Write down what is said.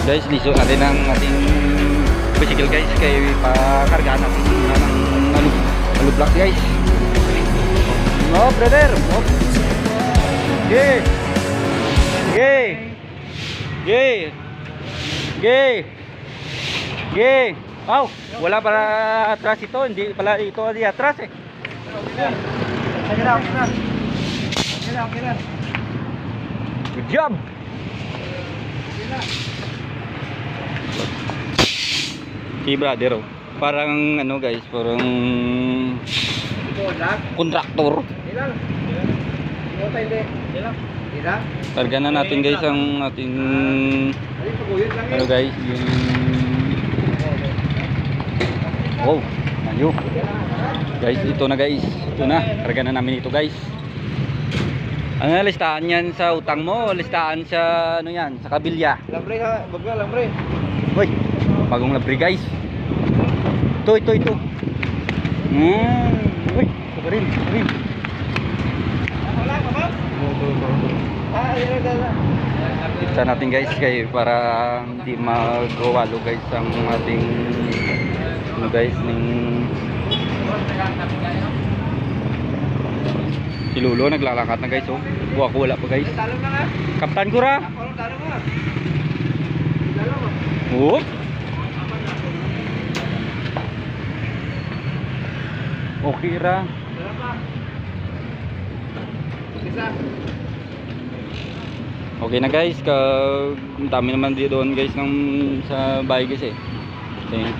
Guys, liso natin ang ating bicycle guys, kaya pakargaan natin ng ano block guys. No brother, no. Okay. Okay. Okay. Okay. Okay. Wow, wala para atras ito, hindi pala ito di atras eh. Good job. Si brother oh. Parang ano guys, parang kontraktor. Targa na natin guys ang ating ano guys, yung wow, ayo. Guys, ito na guys. Ito na, targa na namin ito guys. Ang listahan yan sa utang mo, listahan sa ano yan, sa kabilya. Lambre ha, baga lambre. Hoy, bagong labre guys. Ito. Uy, rin. Kita natin guys kay para hindi magwalo guys ang ating ano guys ning si Lolo naglalakad na guys oh. Buwa ko wala pa guys. Kaptan ko ra. Oh. Okay ra. Okay na guys, dami naman dito doon guys ng sa bahay guys eh.